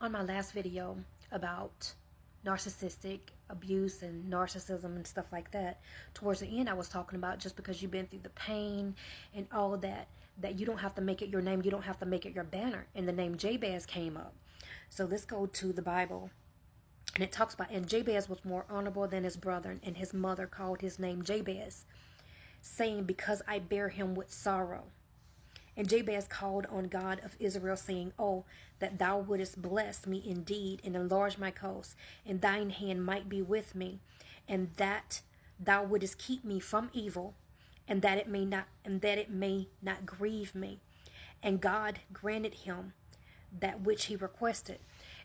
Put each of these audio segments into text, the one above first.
on my last video about narcissistic abuse and narcissism and stuff like that, towards the end I was talking about just because you've been through the pain and all that you don't have to make it your name, you don't have to make it your banner. And the name Jabez came up. So let's go to the Bible. And it talks about, and Jabez was more honorable than his brethren, and his mother called his name Jabez, saying, because I bear him with sorrow. And Jabez called on God of Israel, saying, oh, that thou wouldest bless me indeed, and enlarge my coast, and thine hand might be with me, and that thou wouldest keep me from evil, and that it may not grieve me. And God granted him that which he requested.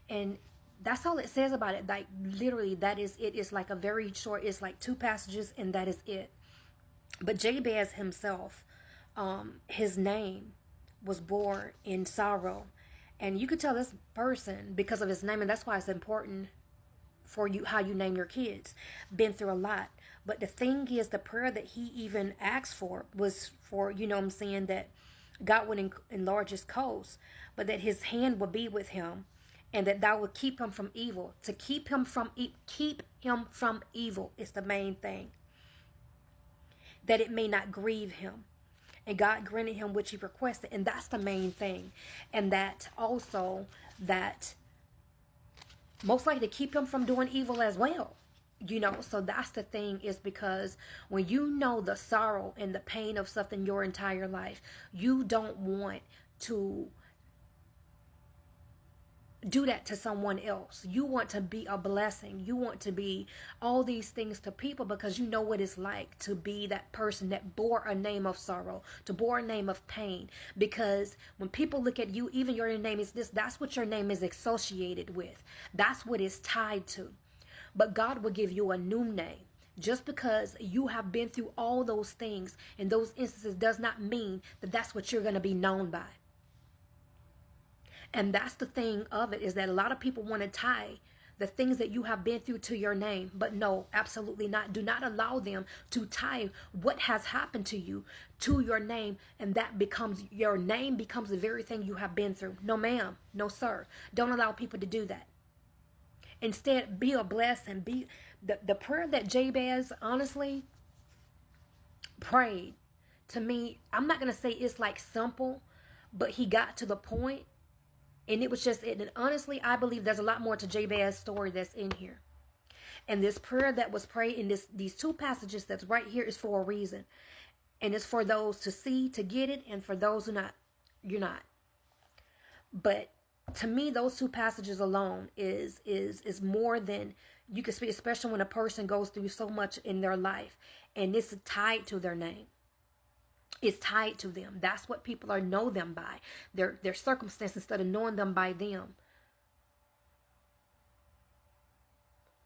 And that's all it says about it. Like, literally, that is it. It's like a very short, it's like 2 passages, and that is it. But Jabez himself, his name was born in sorrow. And you could tell this person because of his name, and that's why it's important for you how you name your kids. Been through a lot. But the thing is, the prayer that he even asked for was for, you know what I'm saying, that God would enlarge his coast, but that his hand would be with him, and that thou would keep him from evil. To keep him from evil is the main thing. That it may not grieve him. And God granted him which he requested. And that's the main thing. And that also, that most likely to keep him from doing evil as well. You know, so that's the thing, is because when you know the sorrow and the pain of something your entire life, you don't want to do that to someone else. You want to be a blessing. You want to be all these things to people because you know what it's like to be that person that bore a name of sorrow, to bore a name of pain. Because when people look at you, even your name is this, that's what your name is associated with. That's what it's tied to. But God will give you a new name. Just because you have been through all those things and those instances does not mean that that's what you're going to be known by. And that's the thing of it, is that a lot of people want to tie the things that you have been through to your name. But no, absolutely not. Do not allow them to tie what has happened to you to your name. And that becomes, your name becomes the very thing you have been through. No, ma'am. No, sir. Don't allow people to do that. Instead, be a blessing. Be the prayer that Jabez honestly prayed, to me, I'm not going to say it's like simple, but he got to the point. And it was just it. And honestly, I believe there's a lot more to Jabez's story that's in here. And this prayer that was prayed in these 2 passages that's right here is for a reason. And it's for those to see, to get it, and for those who you're not. But to me, those 2 passages alone is more than you can speak, especially when a person goes through so much in their life and it's tied to their name. It's tied to them. That's what people know them by. Their circumstances, instead of knowing them by them.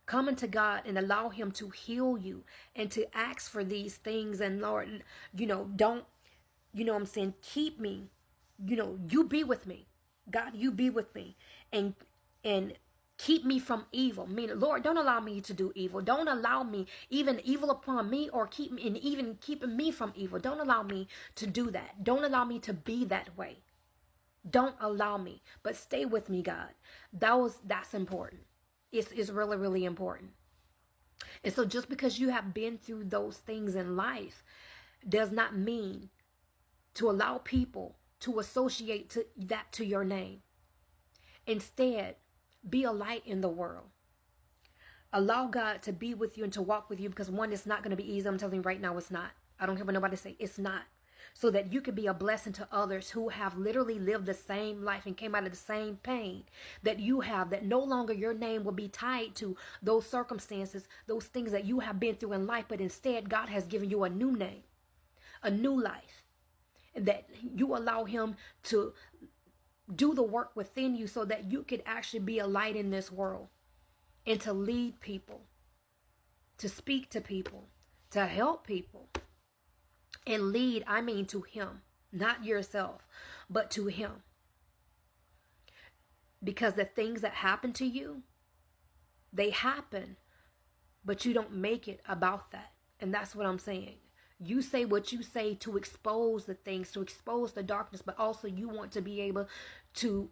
Coming to God and allow him to heal you and to ask for these things. And Lord, don't, what I'm saying, keep me, you be with me. God, you be with me and keep me from evil. Meaning, Lord, don't allow me to do evil. Don't allow me even evil upon me, or keep me, and even keeping me from evil. Don't allow me to do that. Don't allow me to be that way. Don't allow me, but stay with me, God. That's important. It's really, really important. And so just because you have been through those things in life does not mean to allow people to associate that to your name. Instead, be a light in the world. Allow God to be with you and to walk with you, because one, it's not going to be easy. I'm telling you right now, it's not. I don't care what nobody say. It's not. So that you can be a blessing to others who have literally lived the same life and came out of the same pain that you have, that no longer your name will be tied to those circumstances, those things that you have been through in life, but instead God has given you a new name, a new life, and that you allow him to do the work within you so that you could actually be a light in this world and to lead people, to speak to people, to help people. And lead, I mean to him, not yourself, but to him. Because the things that happen to you, they happen, but you don't make it about that. And that's what I'm saying. You say what you say to expose the things, to expose the darkness, but also you want to be able to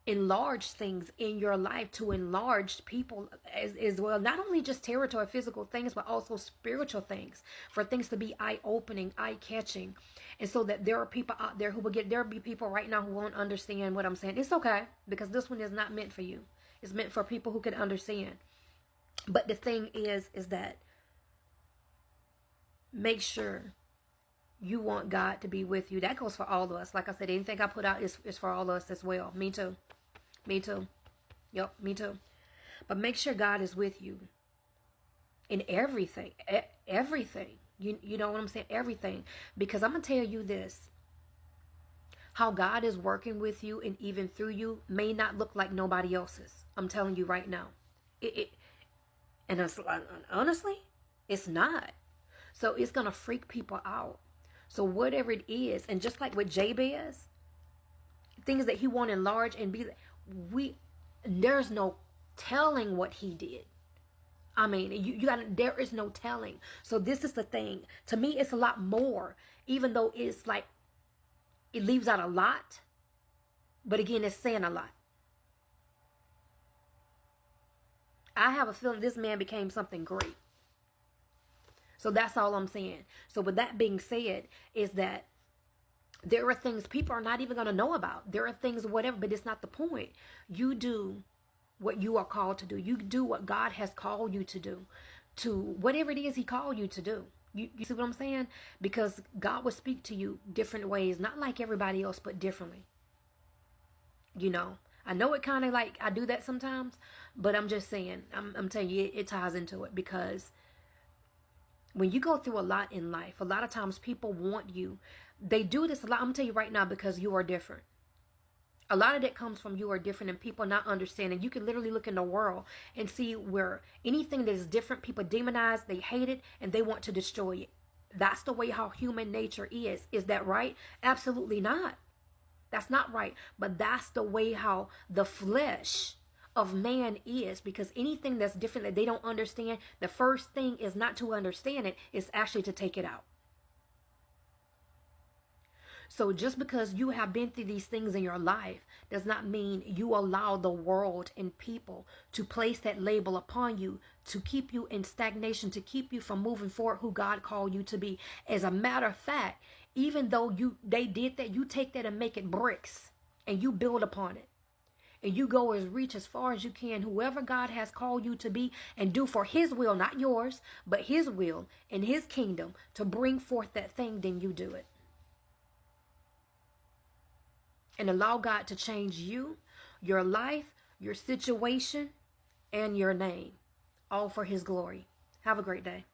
enlarge things in your life, to enlarge people as well, not only just territory, physical things, but also spiritual things, for things to be eye-opening, eye-catching. And so that there are people out there who will there'll be people right now who won't understand what I'm saying. It's okay, because this one is not meant for you. It's meant for people who can understand. But the thing is that make sure you want God to be with you. That goes for all of us. Like I said, anything I put out is for all of us as well. Me too. Me too. Yep, me too. But make sure God is with you in everything. Everything. You know what I'm saying? Everything. Because I'm going to tell you this. How God is working with you and even through you may not look like nobody else's. I'm telling you right now. And honestly, it's not. So it's going to freak people out. So whatever it is, and just like with Jabez, things that he wanted enlarge and be, there's no telling what he did. I mean, there is no telling. So this is the thing. To me, it's a lot more, even though it's like, it leaves out a lot. But again, it's saying a lot. I have a feeling this man became something great. So that's all I'm saying. So with that being said, is that there are things people are not even going to know about. There are things, whatever, but it's not the point. You do what you are called to do. You do what God has called you to do. To whatever it is he called you to do. You see what I'm saying? Because God will speak to you different ways. Not like everybody else, but differently. You know. I know it kind of like I do that sometimes. But I'm just saying. I'm telling you, it ties into it. Because when you go through a lot in life, a lot of times people want you. They do this a lot. I'm going to tell you right now, because you are different. A lot of that comes from you are different and people not understanding. You can literally look in the world and see where anything that is different, people demonize, they hate it, and they want to destroy it. That's the way how human nature is. Is that right? Absolutely not. That's not right. But that's the way how the flesh of man is, because anything that's different that they don't understand, the first thing is not to understand it, it's actually to take it out. So just because you have been through these things in your life does not mean you allow the world and people to place that label upon you, to keep you in stagnation, to keep you from moving forward who God called you to be. As a matter of fact, even though they did that, you take that and make it bricks and you build upon it. And you go reach as far as you can, whoever God has called you to be, and do for his will, not yours, but his will and his kingdom to bring forth that thing, then you do it. And allow God to change you, your life, your situation, and your name. All for his glory. Have a great day.